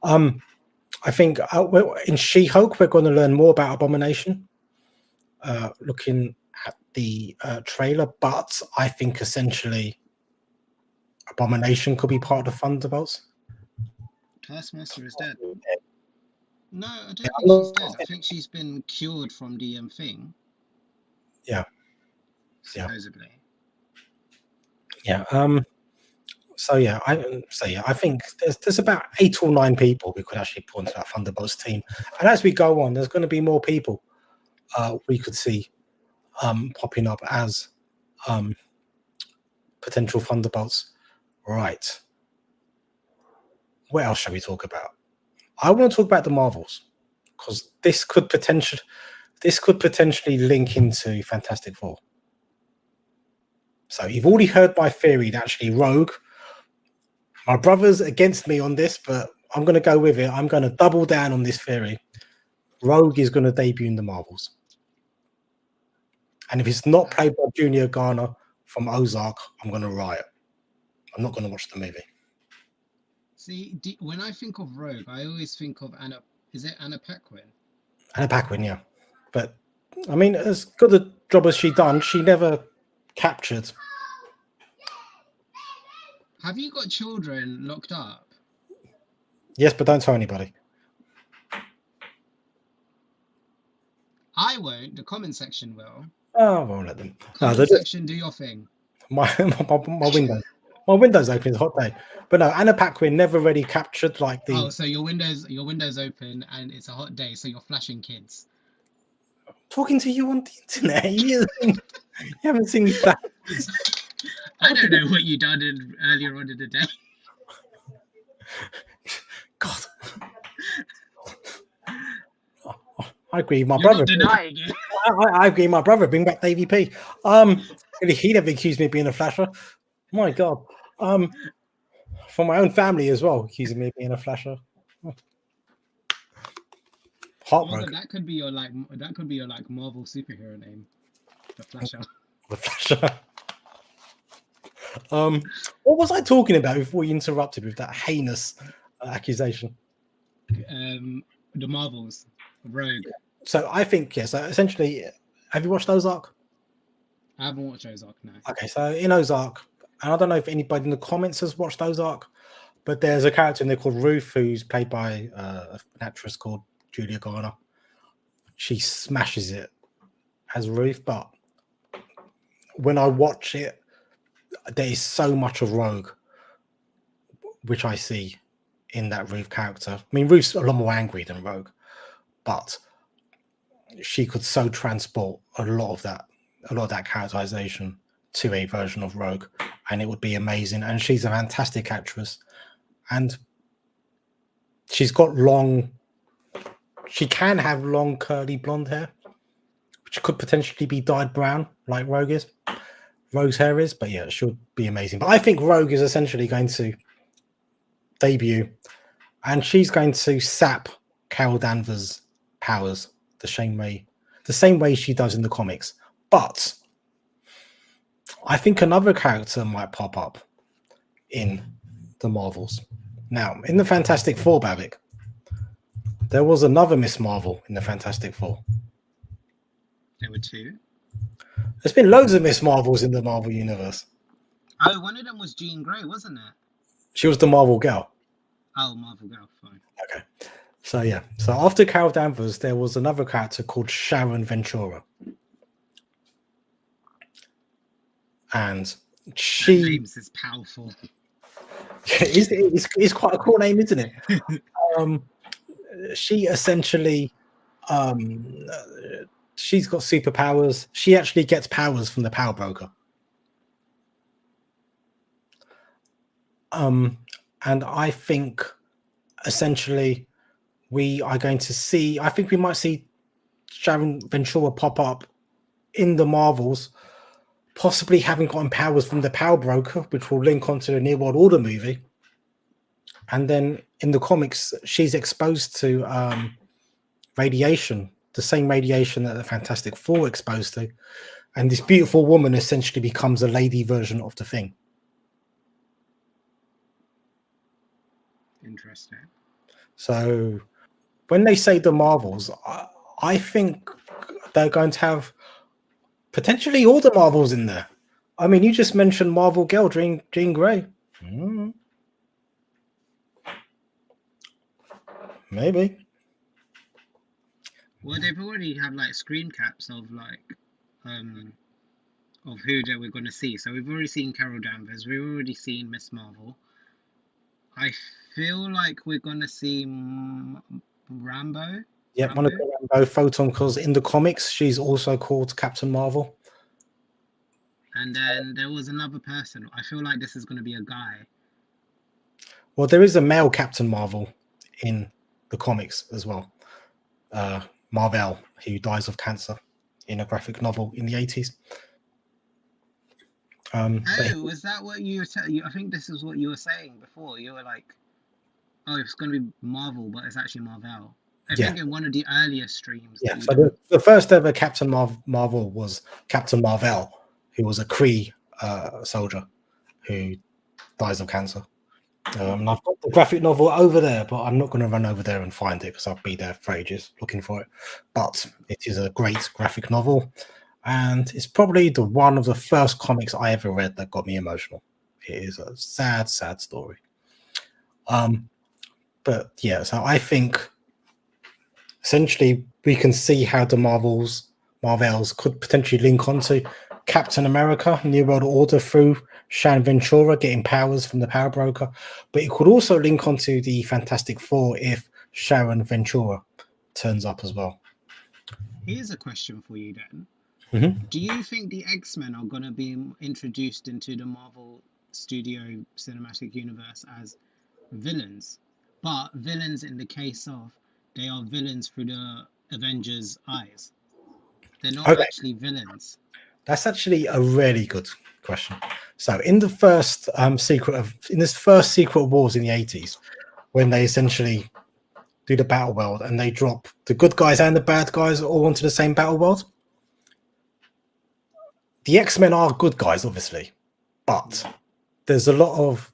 I think in She-Hulk we're going to learn more about Abomination. Looking at the trailer, but I think essentially Abomination could be part of the Thunderbolts. Taskmaster is dead. No, I don't Yeah, think she's dead. I think she's been cured from the thing. Yeah. Supposedly. Yeah. I think there's about 8 or 9 people we could actually put into that Thunderbolts team, and as we go on, there's going to be more people we could see popping up as potential Thunderbolts. Right. What else shall we talk about? I want to talk about the Marvels, because this could potentially link into Fantastic Four. So you've already heard my theory that actually Rogue, my brother's against me on this, but I'm going to go with it. I'm going to double down on this theory. Rogue is going to debut in the Marvels. And if it's not played by Junior Garner from Ozark, I'm going to riot. I'm not going to watch the movie. See, when I think of Rogue, I always think of Anna. Is it Anna Paquin? Anna Paquin, yeah. But, I mean, as good a job as she done, she never captured. Have you got children locked up? Yes, but don't tell anybody. I won't. The comment section will. Oh, I won't let them. Comment section, do your thing. My window. My window's open. It's a hot day. But no, Anna Paquin never really captured like the... Oh, so your window's open and it's a hot day, so you're flashing kids. Talking to you on the internet. You haven't seen me flash. I don't know what you done earlier on in the day. God. I agree with my You're brother. not denying it. I agree with my brother. Bring back Davey P. He never accused me of being a flasher. My God. For my own family as well, accusing me of being a flasher. Heartbroken. That could be your Marvel superhero name, the Flasher. The flasher. What was I talking about before you interrupted with that heinous accusation? The Marvels, Rogue. So I think, yes. So essentially, have you watched Ozark? I haven't watched Ozark, no. Okay, so in Ozark, and I don't know if anybody in the comments has watched Ozark, but there's a character in there called Ruth, who's played by an actress called Julia Garner. She smashes it as Ruth, but when I watch it, there is so much of Rogue, which I see in that Ruth character. I mean, Ruth's a lot more angry than Rogue, but she could so transport a lot of that characterization to a version of Rogue, and it would be amazing. And she's a fantastic actress, and she's got she can have long curly blonde hair, which could potentially be dyed brown like Rogue's hair is, but yeah, it should be amazing. But I think Rogue is essentially going to debut, and she's going to sap Carol Danvers' powers the same way she does in the comics. But I think another character might pop up in the Marvels. Now, in the Fantastic Four, Babik, there was another Miss Marvel in the Fantastic Four. There were two. There's been loads of Miss Marvels in the Marvel Universe. Oh, one of them was Jean Grey, wasn't it? She was the Marvel girl. Oh, Marvel Girl, fine. Okay. So, yeah. So, after Carol Danvers, there was another character called Sharon Ventura. And she... That name's is powerful. it's quite a cool name, isn't it? She essentially... she's got superpowers. She actually gets powers from the Power Broker. And I think essentially we are going to see, I think we might see Sharon Ventura pop up in the Marvels, possibly having gotten powers from the Power Broker, which will link onto the New World Order movie. And then in the comics, she's exposed to radiation, the same radiation that the Fantastic Four exposed to. And this beautiful woman essentially becomes a lady version of the Thing. Interesting. So when they say the Marvels, I think they're going to have potentially all the Marvels in there. I mean, you just mentioned Marvel Girl, Jean Grey. Maybe. Well, they've already had like screen caps of like of who that we're going to see. So we've already seen Carol Danvers. We've already seen Miss Marvel. I feel like we're going to see Rambo. Yeah, Monica Rambeau, Photon, because in the comics she's also called Captain Marvel. And then there was another person. I feel like this is going to be a guy. Well, there is a male Captain Marvel in the comics as well. Marvel, who dies of cancer in a graphic novel in the 80s. Was that what you were saying? I think this is what you were saying before. You were like, oh, it's going to be Marvel, but it's actually Marvel. I think in one of the earlier streams. Yeah, so the first ever Captain Marvel was Captain Marvel, who was a Kree soldier who dies of cancer. And I've got the graphic novel over there, but I'm not going to run over there and find it because I'll be there for ages looking for it. But it is a great graphic novel, and it's probably one of the first comics I ever read that got me emotional. It is a sad, sad story. But yeah, so I think essentially we can see how the Marvels could potentially link onto Captain America, New World Order through Sharon Ventura getting powers from the Power Broker, but it could also link onto the Fantastic Four if Sharon Ventura turns up as well. Here's a question for you then. Mm-hmm. Do you think the X-Men are going to be introduced into the Marvel Studio Cinematic Universe as villains? But villains in the case of they are villains through the Avengers' eyes. They're not actually villains. That's actually a really good question. So in the first Secret Wars in the 80s, when they essentially do the battle world and they drop the good guys and the bad guys all onto the same battle world, the X-Men are good guys, obviously, but there's a lot of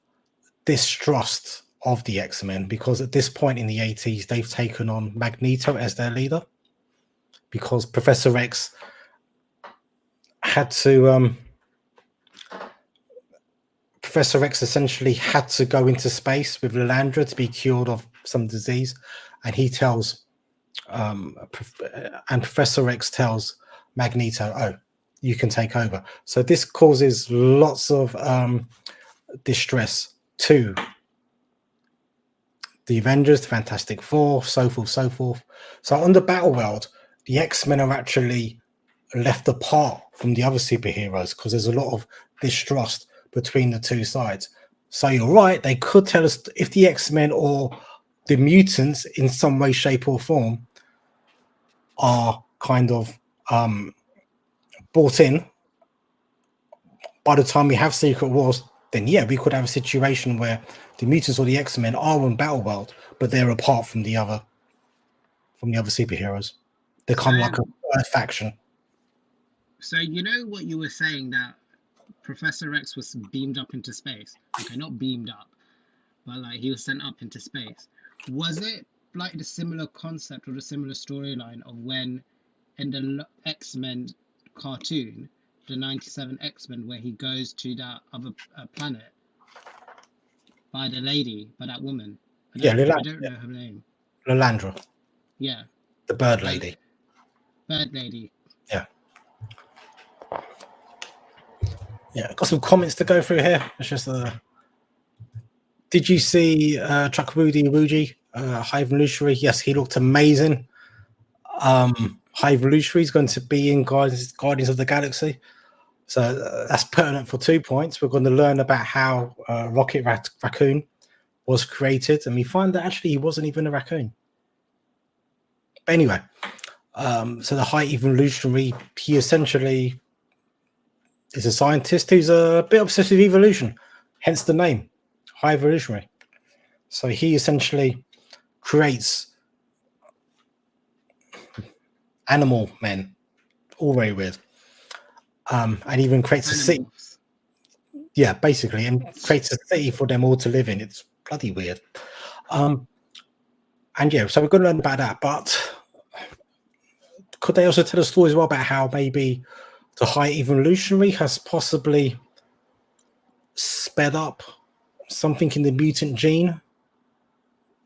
distrust of the X-Men because at this point in the 80s, they've taken on Magneto as their leader because Professor X had to Professor X essentially had to go into space with Lilandra to be cured of some disease, and he tells and Professor X tells Magneto, oh, you can take over. So this causes lots of distress to the Avengers, the Fantastic Four, so forth, so forth. So on the battle world, the X-Men are actually left apart from the other superheroes because there's a lot of distrust between the two sides. So you're right, they could tell us if the X-Men or the mutants in some way, shape or form are kind of brought in by the time we have Secret Wars, then yeah, we could have a situation where the mutants or the X-Men are on Battle World, but they're apart from the other superheroes. They're kind of like a faction. So you know what you were saying, that Professor X was beamed up into space. Okay, not beamed up, but like he was sent up into space. Was it like the similar concept or the similar storyline of when in the X-Men cartoon, the 97 X-Men, where he goes to that other planet by the lady, by that woman? I don't know her name. Lilandra, Yeah, the bird like, lady. bird lady. Yeah. Yeah, got some comments to go through here. It's just did you see Chukwudi Iwuji, High Evolutionary? Yes, he looked amazing. High Evolutionary is going to be in Guardians of the Galaxy. So that's pertinent for 2 points. We're going to learn about how Rocket Raccoon was created, and we find that actually he wasn't even a raccoon. But anyway, so the High Evolutionary, he essentially is a scientist who's a bit obsessed with evolution, hence the name, High Evolutionary. So he essentially creates animal men, all very weird, and even creates a city. Animorphs. Yeah, basically, and creates a city for them all to live in. It's bloody weird. And yeah, so we're going to learn about that. But could they also tell a story as well about how maybe the High Evolutionary has possibly sped up something in the mutant gene,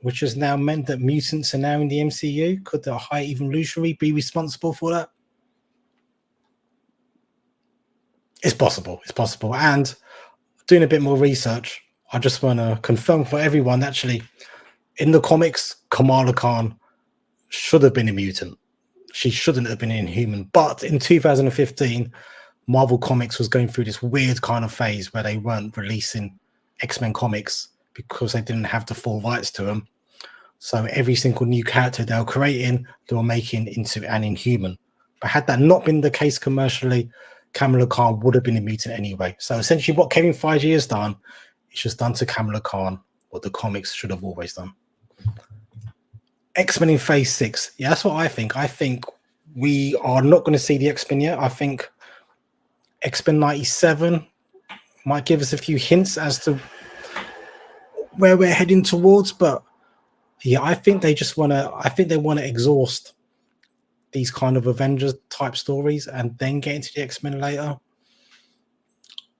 which has now meant that mutants are now in the MCU? Could the High Evolutionary be responsible for that? It's possible. It's possible. And doing a bit more research, I just want to confirm for everyone, actually, in the comics, Kamala Khan should have been a mutant. She shouldn't have been an Inhuman. But in 2015, Marvel Comics was going through this weird kind of phase where they weren't releasing X-Men comics because they didn't have the full rights to them. So every single new character they were creating, they were making into an Inhuman. But had that not been the case commercially, Kamala Khan would have been a mutant anyway. So essentially what Kevin Feige has done is just done to Kamala Khan what the comics should have always done. X-Men in Phase 6. Yeah, that's what I think. I think we are not going to see the X-Men yet. I think X-Men 97 might give us a few hints as to where we're heading towards, but yeah, I think they just want to exhaust these kind of Avengers type stories and then get into the X-Men later.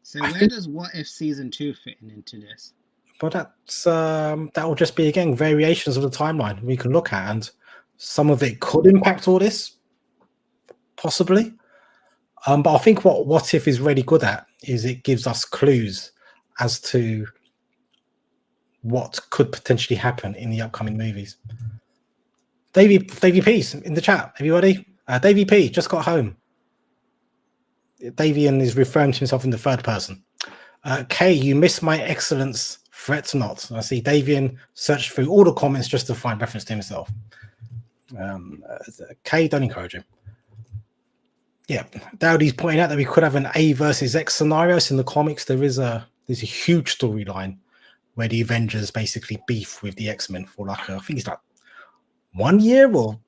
So where does What If Season 2 fit into this? But that's that will just be, again, variations of the timeline we can look at, and some of it could impact all this, possibly. But I think what If is really good at is it gives us clues as to what could potentially happen in the upcoming movies. Davey P's in the chat, everybody. Davey P just got home. Davian is referring to himself in the third person. Kay, you missed my excellence. Fret not. I see Davian searched through all the comments just to find reference to himself. Kay, don't encourage him. Yeah, Dowdy's pointing out that we could have an A versus X scenario. So in the comics, there's a huge storyline where the Avengers basically beef with the X-Men for I think it's like 1 year or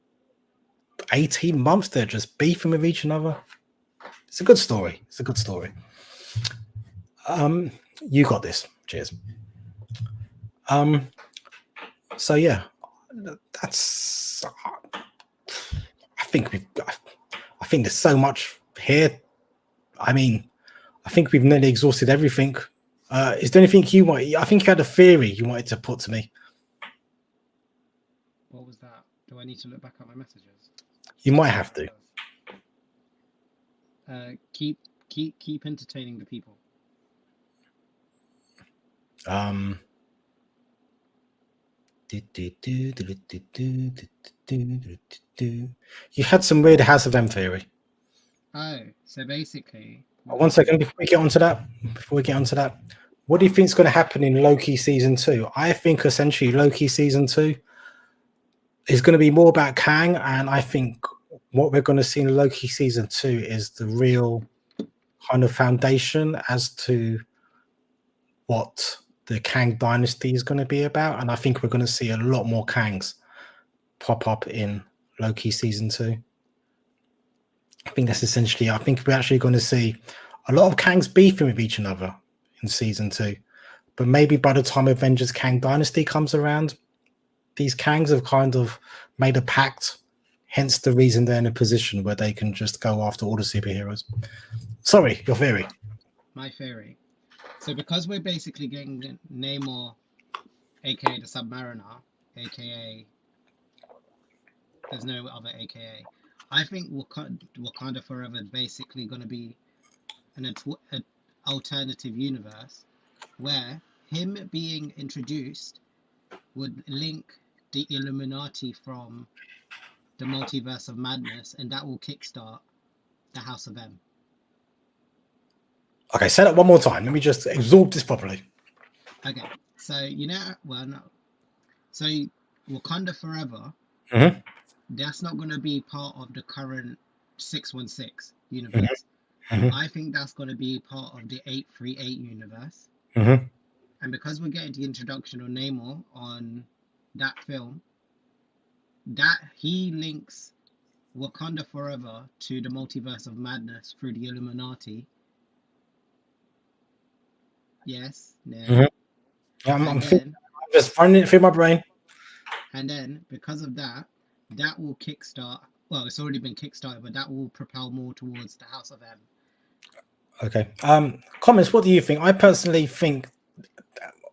18 months. They're just beefing with each other. It's a good story. You got this. Cheers. So yeah, that's. I think there's so much here. I mean, I think we've nearly exhausted everything. Is there anything you want? I think you had a theory you wanted to put to me. What was that? Do I need to look back at my messages? You might have to. Keep entertaining the people. You had some weird House of M theory. Oh, so basically. 1 second before we get onto that. What do you think is going to happen in Loki season 2? I think essentially Loki season 2 is going to be more about Kang, and I think what we're going to see in Loki season 2 is the real kind of foundation as to what the Kang dynasty is going to be about, and I think we're going to see a lot more Kangs pop up in Loki season 2. I think that's essentially. I think we're actually going to see A lot of Kangs beefing with each other in season 2, but maybe by the time Avengers Kang Dynasty comes around, these Kangs have kind of made a pact. Hence the reason they're in a position where they can just go after all the superheroes. Sorry, your theory. My theory. So because we're basically getting Namor, aka the Submariner, aka there's no other aka. I think Wakanda Forever is basically going to be an alternative universe where him being introduced would link the Illuminati from the Multiverse of Madness, and that will kickstart the House of M. Okay, say that one more time. Let me just absorb this properly. Okay, so so Wakanda Forever, that's not going to be part of the current 616 universe. I think that's going to be part of the 838 universe. And because we're getting the introduction of Namor on that film, that he links Wakanda Forever to the Multiverse of Madness through the Illuminati. Yes. No. I'm just running it through my brain. And then, because of that, that will kickstart. Well, it's already been kickstarted, but that will propel more towards the House of M. Okay. Comments. What do you think? I personally think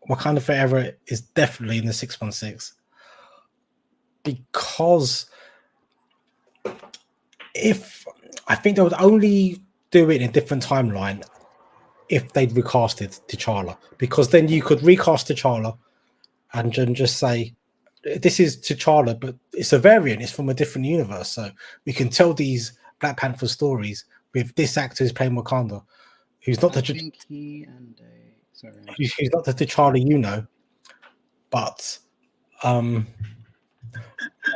Wakanda Forever is definitely in the 616 because if I think they would only do it in a different timeline if they'd recasted T'Challa, because then you could recast T'Challa and just say this is T'Challa, but it's a variant. It's from a different universe, so we can tell these Black Panther stories with this actor who's playing Wakanda, who's not Who's not the T'Challa you know, but I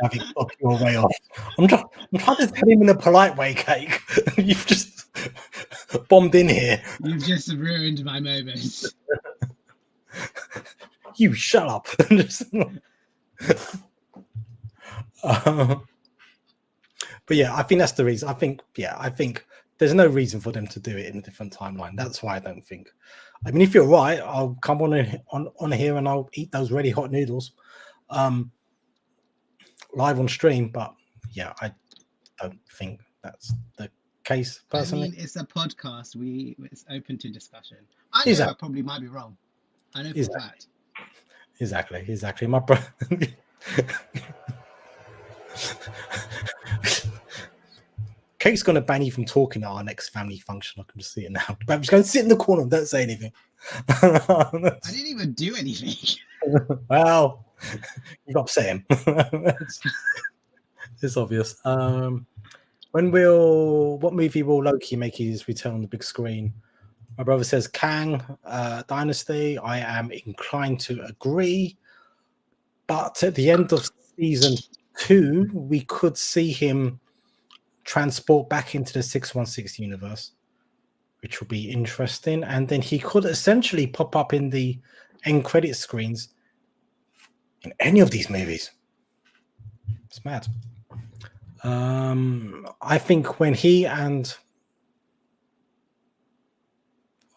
think your way off. I'm trying to tell him in a polite way, Cake. You've just bombed in here. You've just ruined my moment. You shut up. But yeah, I think that's the reason. I think there's no reason for them to do it in a different timeline. That's why I don't think. I mean, if you're right, I'll come on here and I'll eat those really hot noodles live on stream. But yeah, I don't think that's the case personally. I mean, it's a podcast. It's open to discussion. I know I probably might be wrong. I know for fact. Exactly. My brother. Kate's going to ban you from talking at our next family function. I can just see it now. But just go and sit in the corner and don't say anything. I didn't even do anything. Well, you've upset him. It's obvious. What movie will Loki make his return on the big screen? My brother says Kang Dynasty. I am inclined to agree. But at the end of season 2, we could see him transport back into the 616 universe, which will be interesting. And then he could essentially pop up in the end credit screens in any of these movies. It's mad. I think when he and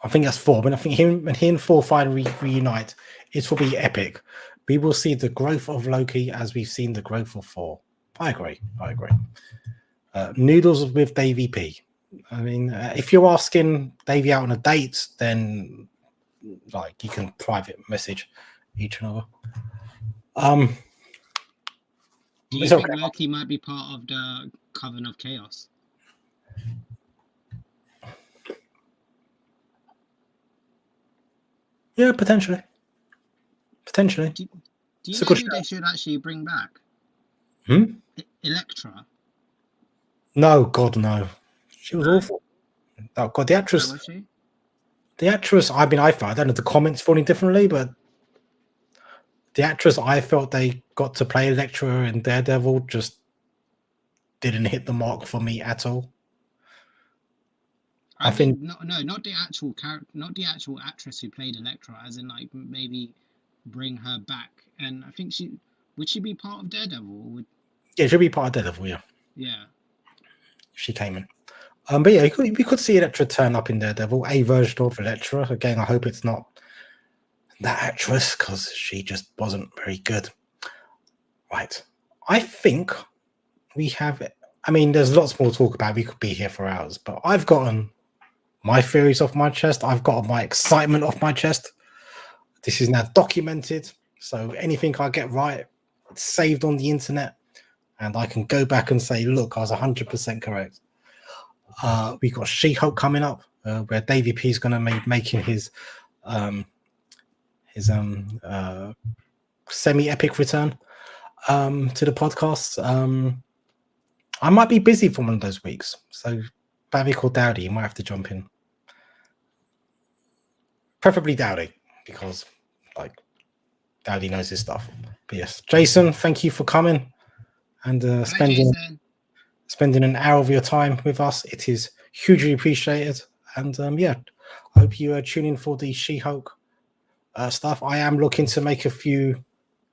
I think that's 4, but I think when he and 4 finally reunite, it will be epic. We will see the growth of Loki as we've seen the growth of 4. I agree. Noodles with Davey P. I mean, if you're asking Davey out on a date, then like you can private message each other. Do you think Loki might be part of the Coven of Chaos? Yeah, potentially. Do you know who they should actually bring back? Elektra. No, God, no. She was awful. Oh God, the actress. Was she? The actress. I mean, I don't know the comments falling differently, but the actress I felt they got to play Elektra in Daredevil just didn't hit the mark for me at all. I think no, not the actual character, not the actual actress who played Elektra, as in like maybe bring her back. And I think would she be part of Daredevil? Yeah, she'll be part of Daredevil. Yeah. Yeah. If she came in. But yeah, we could see Elektra turn up in Daredevil, a version of Elektra. Again, I hope it's not that actress because she just wasn't very good. Right. I think we have it. I mean, there's lots more to talk about. We could be here for hours, but I've gotten my theories off my chest. I've got my excitement off my chest. This is now documented. So anything I get right, it's saved on the internet. And I can go back and say, look, I was 100% correct. We got She-Hulk coming up, where Davey P is going to be making his semi-epic return to the podcast. I might be busy for one of those weeks, so Bavik or Dowdy, you might have to jump in. Preferably Dowdy, because like Dowdy knows his stuff. But yes, Jason, thank you for coming and spending an hour of your time with us. It is hugely appreciated. And yeah, I hope you tune in for the She-Hulk stuff. I am looking to make a few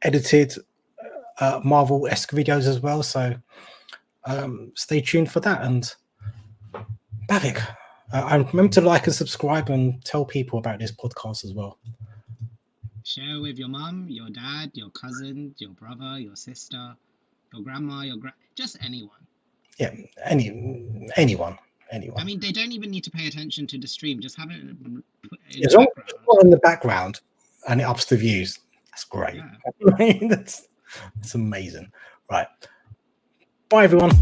edited Marvel-esque videos as well. So stay tuned for that. And Bavik, remember to like and subscribe and tell people about this podcast as well. Share with your mum, your dad, your cousin, your brother, your sister, your grandma, just anyone. Yeah, anyone. I mean, they don't even need to pay attention to the stream. Just have it in as long as it's in the background and it ups the views. That's great. Yeah. That's amazing. Right. Bye, everyone.